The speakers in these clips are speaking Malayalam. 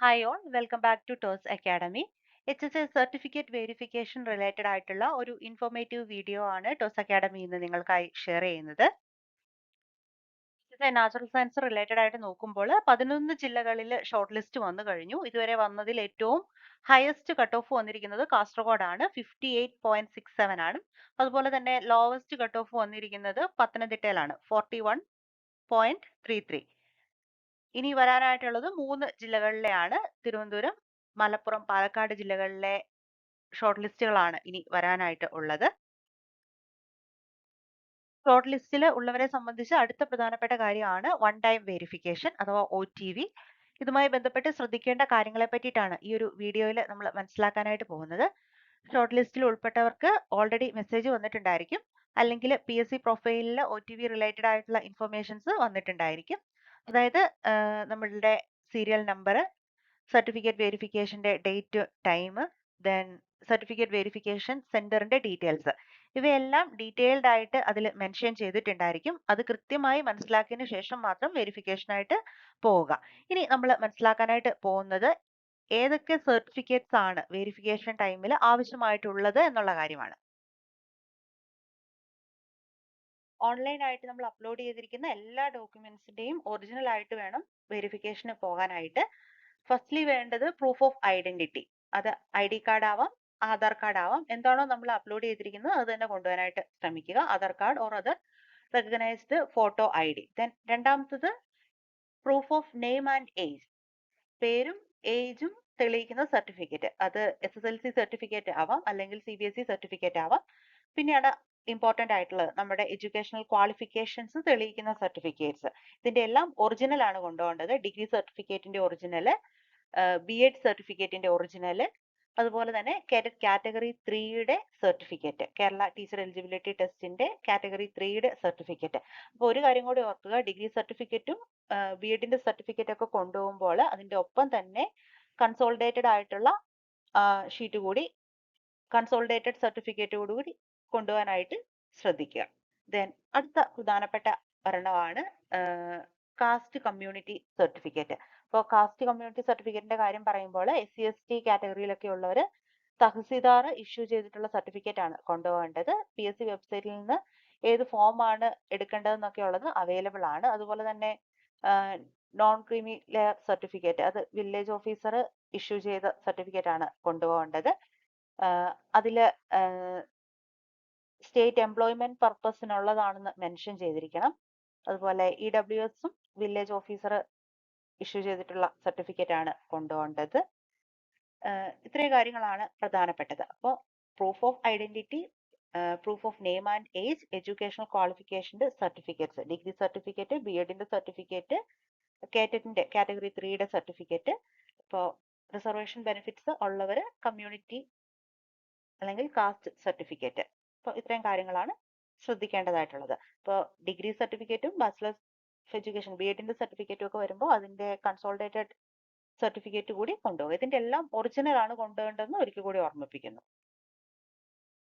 Hi all welcome back to Toss academy. HSA certificate verification related ആയിട്ടുള്ള ഒരു ഇൻഫോർമേറ്റീവ് വീഡിയോ ആണ് ടോസ് അക്കാഡമി ഇന്ന് നിങ്ങൾക്കായി ഷെയർ ചെയ്യുന്നത്. നാച്ചുറൽ സയൻസ് റിലേറ്റഡ് ആയിട്ട് നോക്കുമ്പോൾ 11 ജില്ലകളിൽ ഷോർട്ട് ലിസ്റ്റ് വന്നു കഴിഞ്ഞു. ഇതുവരെ വന്നതിൽ ഏറ്റവും ഹയസ്റ്റ് കട്ട് ഓഫ് വന്നിരിക്കുന്നത് കാസർഗോഡ് ആണ്, 58.67 ആണ്. അതുപോലെ തന്നെ ലോവസ്റ്റ് കട്ട് ഓഫ് വന്നിരിക്കുന്നത് പത്തനംതിട്ടയിലാണ്, 41.33. ഇനി വരാനായിട്ടുള്ളത് 3 ജില്ലകളിലെയാണ്. തിരുവനന്തപുരം, മലപ്പുറം, പാലക്കാട് ജില്ലകളിലെ ഷോർട്ട് ലിസ്റ്റുകളാണ് ഇനി വരാനായിട്ട് ഉള്ളത്. ഷോർട്ട് ലിസ്റ്റിൽ ഉള്ളവരെ സംബന്ധിച്ച് അടുത്ത പ്രധാനപ്പെട്ട കാര്യമാണ് വൺ ടൈം വെരിഫിക്കേഷൻ അഥവാ OTV. ഇതുമായി ബന്ധപ്പെട്ട് ശ്രദ്ധിക്കേണ്ട കാര്യങ്ങളെ പറ്റിയിട്ടാണ് ഈ ഒരു വീഡിയോയിൽ നമ്മൾ മനസ്സിലാക്കാനായിട്ട് പോകുന്നത്. ഷോർട്ട് ലിസ്റ്റിൽ ഉൾപ്പെട്ടവർക്ക് ഓൾറെഡി മെസ്സേജ് വന്നിട്ടുണ്ടായിരിക്കും, അല്ലെങ്കിൽ PSC പ്രൊഫൈലിൽ OTV റിലേറ്റഡ് ആയിട്ടുള്ള ഇൻഫർമേഷൻസ് വന്നിട്ടുണ്ടായിരിക്കും. അതായത് നമ്മളുടെ സീരിയൽ നമ്പർ, സർട്ടിഫിക്കറ്റ് വെരിഫിക്കേഷന്റെ date, time, then certificate verification സെന്ററിന്റെ ഡീറ്റെയിൽസ്, ഇവയെല്ലാം ഡീറ്റെയിൽഡ് ആയിട്ട് അതിൽ മെൻഷൻ ചെയ്തിട്ടുണ്ടായിരിക്കും. അത് കൃത്യമായി മനസ്സിലാക്കിയതിനു ശേഷം മാത്രം വെരിഫിക്കേഷനായിട്ട് പോവുക. ഇനി നമ്മൾ മനസ്സിലാക്കാനായിട്ട് പോകുന്നത് ഏതൊക്കെ സർട്ടിഫിക്കറ്റ്സ് ആണ് വെരിഫിക്കേഷൻ ടൈമിൽ ആവശ്യമായിട്ടുള്ളത് എന്നുള്ള കാര്യമാണ്. ഓൺലൈൻ ആയിട്ട് നമ്മൾ അപ്ലോഡ് ചെയ്തിരിക്കുന്ന എല്ലാ ഡോക്യുമെന്റ്സിന്റെയും ഒറിജിനൽ ആയിട്ട് വേണം വെരിഫിക്കേഷന് പോകാനായിട്ട്. ഫസ്റ്റ്ലി വേണ്ടത് പ്രൂഫ് ഓഫ് ഐഡന്റിറ്റി. അത് ID കാർഡ് ആവാം, ആധാർ കാർഡ് ആവാം. എന്താണോ നമ്മൾ അപ്ലോഡ് ചെയ്തിരിക്കുന്നത് അത് തന്നെ കൊണ്ടുപോകാനായിട്ട് ശ്രമിക്കുക. Aadhaar card or other recognised photo ID. Then രണ്ടാമത്തത് proof of name and age. പേരും ഏജും തെളിയിക്കുന്ന സർട്ടിഫിക്കറ്റ്. അത് SSLC സർട്ടിഫിക്കറ്റ് ആവാം, അല്ലെങ്കിൽ CBSE സർട്ടിഫിക്കറ്റ് ആവാം. പിന്നെയാണ് ഇമ്പോർട്ടന്റ് ആയിട്ടുള്ളത് നമ്മുടെ എഡ്യൂക്കേഷണൽ ക്വാളിഫിക്കേഷൻസ് തെളിയിക്കുന്ന സർട്ടിഫിക്കറ്റ്സ്. ഇതിന്റെ എല്ലാം ഒറിജിനൽ ആണ് കൊണ്ടുപോകേണ്ടത്. ഡിഗ്രി സർട്ടിഫിക്കറ്റിന്റെ ഒറിജിനൽ, BEd സർട്ടിഫിക്കറ്റിന്റെ ഒറിജിനൽ, അതുപോലെ തന്നെ കാറ്റഗറി 3യുടെ സർട്ടിഫിക്കറ്റ്, കേരള ടീച്ചർ എലിജിബിലിറ്റി ടെസ്റ്റിന്റെ കാറ്റഗറി 3യുടെ സർട്ടിഫിക്കറ്റ്. അപ്പോൾ ഒരു കാര്യം കൂടി ഓർക്കുക, ഡിഗ്രി സർട്ടിഫിക്കറ്റും BEdന്റെ സർട്ടിഫിക്കറ്റ് ഒക്കെ കൊണ്ടുപോകുമ്പോൾ അതിന്റെ ഒപ്പം തന്നെ കൺസോളിഡേറ്റഡ് ആയിട്ടുള്ള ഷീറ്റ് കൂടി, കൺസോളിഡേറ്റഡ് സർട്ടിഫിക്കറ്റ് കൂടി കൊണ്ടുപോകാനായിട്ട് ശ്രദ്ധിക്കുക. ദെൻ അടുത്ത പ്രധാനപ്പെട്ട ഒരെണ്ണമാണ് കാസ്റ്റ് കമ്മ്യൂണിറ്റി സർട്ടിഫിക്കറ്റ്. അപ്പോൾ കാസ്റ്റ് കമ്മ്യൂണിറ്റി സർട്ടിഫിക്കറ്റിന്റെ കാര്യം പറയുമ്പോൾ SC/ST കാറ്റഗറിയിലൊക്കെ ഉള്ളവർ തഹസീൽദാർ ഇഷ്യൂ ചെയ്തിട്ടുള്ള സർട്ടിഫിക്കറ്റ് ആണ് കൊണ്ടുപോകേണ്ടത്. PSC വെബ്സൈറ്റിൽ നിന്ന് ഏത് ഫോമാണ് എടുക്കേണ്ടതെന്നൊക്കെ ഉള്ളത് അവൈലബിൾ ആണ്. അതുപോലെ തന്നെ നോൺ ക്രീമി ലെയർ സർട്ടിഫിക്കറ്റ്, അത് വില്ലേജ് ഓഫീസർ ഇഷ്യൂ ചെയ്ത സർട്ടിഫിക്കറ്റ് ആണ് കൊണ്ടുപോകേണ്ടത്. അതില് സ്റ്റേറ്റ് എംപ്ലോയ്മെന്റ് പർപ്പസിനുള്ളതാണെന്ന് മെൻഷൻ ചെയ്തിരിക്കണം. അതുപോലെ EWSഉം വില്ലേജ് ഓഫീസർ ഇഷ്യൂ ചെയ്തിട്ടുള്ള സർട്ടിഫിക്കറ്റ് ആണ് കൊണ്ടുപോകേണ്ടത്. ഇത്രയും കാര്യങ്ങളാണ് പ്രധാനപ്പെട്ടത്. അപ്പോൾ proof of identity, proof of name and age, educational ക്വാളിഫിക്കേഷന്റെ സർട്ടിഫിക്കറ്റ്സ്, ഡിഗ്രി സർട്ടിഫിക്കറ്റ്, BEdന്റെ സർട്ടിഫിക്കറ്റ്, കേറ്ററ്റിന്റെ കാറ്റഗറി 3യുടെ സർട്ടിഫിക്കറ്റ്. ഇപ്പോൾ റിസർവേഷൻ ബെനിഫിറ്റ്സ് ഉള്ളവർ കമ്മ്യൂണിറ്റി അല്ലെങ്കിൽ കാസ്റ്റ് സർട്ടിഫിക്കറ്റ്. അപ്പോൾ ഇത്രയും കാര്യങ്ങളാണ് ശ്രദ്ധിക്കേണ്ടതായിട്ടുള്ളത്. ഇപ്പോൾ ഡിഗ്രി സർട്ടിഫിക്കറ്റും ബാച്ചിലേഴ്സ് ഓഫ് എഡ്യൂക്കേഷൻ BEdന്റെ സർട്ടിഫിക്കറ്റും ഒക്കെ വരുമ്പോൾ അതിന്റെ കൺസോളിഡേറ്റഡ് സർട്ടിഫിക്കറ്റ് കൂടി കൊണ്ടുപോകും. ഇതിന്റെ എല്ലാം ഒറിജിനൽ ആണ് കൊണ്ടുപോകേണ്ടതെന്ന് ഒരിക്കൽ കൂടി ഓർമ്മിപ്പിക്കുന്നു.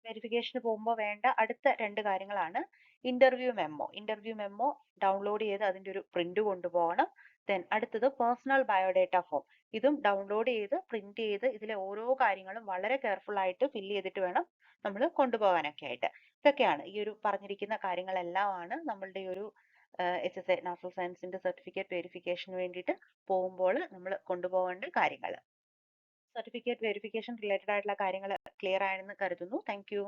വെരിഫിക്കേഷന് പോകുമ്പോൾ വേണ്ട അടുത്ത 2 കാര്യങ്ങളാണ് interview memo. Interview memo download ചെയ്ത് അതിന്റെ ഒരു പ്രിന്റ് കൊണ്ടുപോകണം. ദെൻ അടുത്തത് പേഴ്സണൽ ബയോഡേറ്റ ഫോം. ഇതും ഡൗൺലോഡ് ചെയ്ത് പ്രിന്റ് ചെയ്ത് ഇതിലെ ഓരോ കാര്യങ്ങളും വളരെ കെയർഫുൾ ആയിട്ട് ഫില്ല് ചെയ്തിട്ട് വേണം നമ്മൾ കൊണ്ടുപോകാനൊക്കെ ആയിട്ട്. ഇതൊക്കെയാണ് ഈ ഒരു പറഞ്ഞിരിക്കുന്ന കാര്യങ്ങളെല്ലാമാണ് നമ്മളുടെ ഒരു HSA നാച്ചുറൽ സയൻസിന്റെ സർട്ടിഫിക്കറ്റ് വെരിഫിക്കേഷന് വേണ്ടിയിട്ട് പോകുമ്പോൾ നമ്മൾ കൊണ്ടുപോകേണ്ട കാര്യങ്ങൾ. സർട്ടിഫിക്കറ്റ് വെരിഫിക്കേഷൻ റിലേറ്റഡ് ആയിട്ടുള്ള കാര്യങ്ങൾ ക്ലിയർ ആയെന്ന് കരുതുന്നു. Thank you.